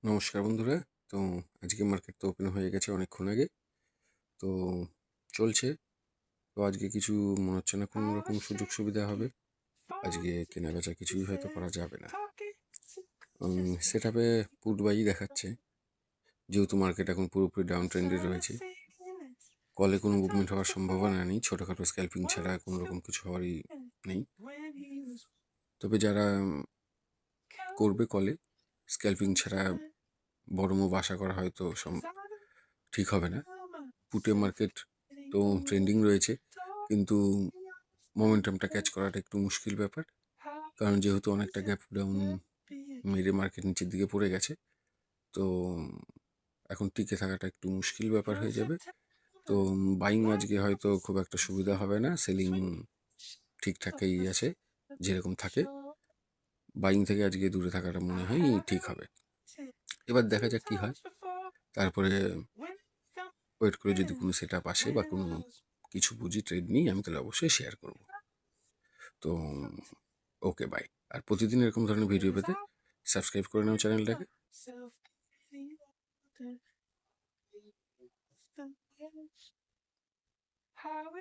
নমস্কার বন্ধুরা। তো আজকে মার্কেট তো ওপেন হয়ে গেছে অনেকক্ষণ আগে। তো চলছে। তো আজকে কিছু মনে হচ্ছে না কোনো রকম সুযোগ সুবিধা হবে। আজকে কেনাবেচা কিছুই হয়তো করা যাবে না। সেট আপে পুট বাই দেখাচ্ছে, যেহেতু মার্কেট এখন পুরোপুরি ডাউন ট্রেন্ডে রয়েছে। কলে কোনো মুভমেন্ট হওয়ার সম্ভাবনা নেই, ছোটোখাটো স্ক্যাল্পিং ছাড়া কোনো রকম কিছু হওয়ারই নেই। তবে যারা করবে কলে, স্ক্যাল্পিং ছাড়া বড় মুভ আশা করা হয়তো ঠিক হবে না। পুটে মার্কেট তো ট্রেন্ডিং রয়েছে, কিন্তু মোমেন্টামটা ক্যাচ করাটা একটু মুশকিল ব্যাপার, কারণ যেহেতু অনেকটা গ্যাপ ডাউন মেরে মার্কেট নিচের দিকে পড়ে গেছে। তো এখন টিকে থাকাটা একটু মুশকিল ব্যাপার হয়ে যাবে। তো বাইং আজকে হয়তো খুব একটা সুবিধা হবে না, সেলিং ঠিকঠাকই আছে যেরকম থাকে। বাইং থেকে আজকে দূরে থাকাটা মনে হয় ঠিক হবে। এবার দেখা যাক কি হয়, তারপরে ওয়েট করে যদি কোনো সেট আপ আসে বা কোনো কিছু বুঝি ট্রেড নিই, আমি তাহলে অবশ্যই শেয়ার করব। তো ওকে, বাই। আর প্রতিদিন এরকম ধরনের ভিডিও পেতে সাবস্ক্রাইব করে নাও চ্যানেলটাকে।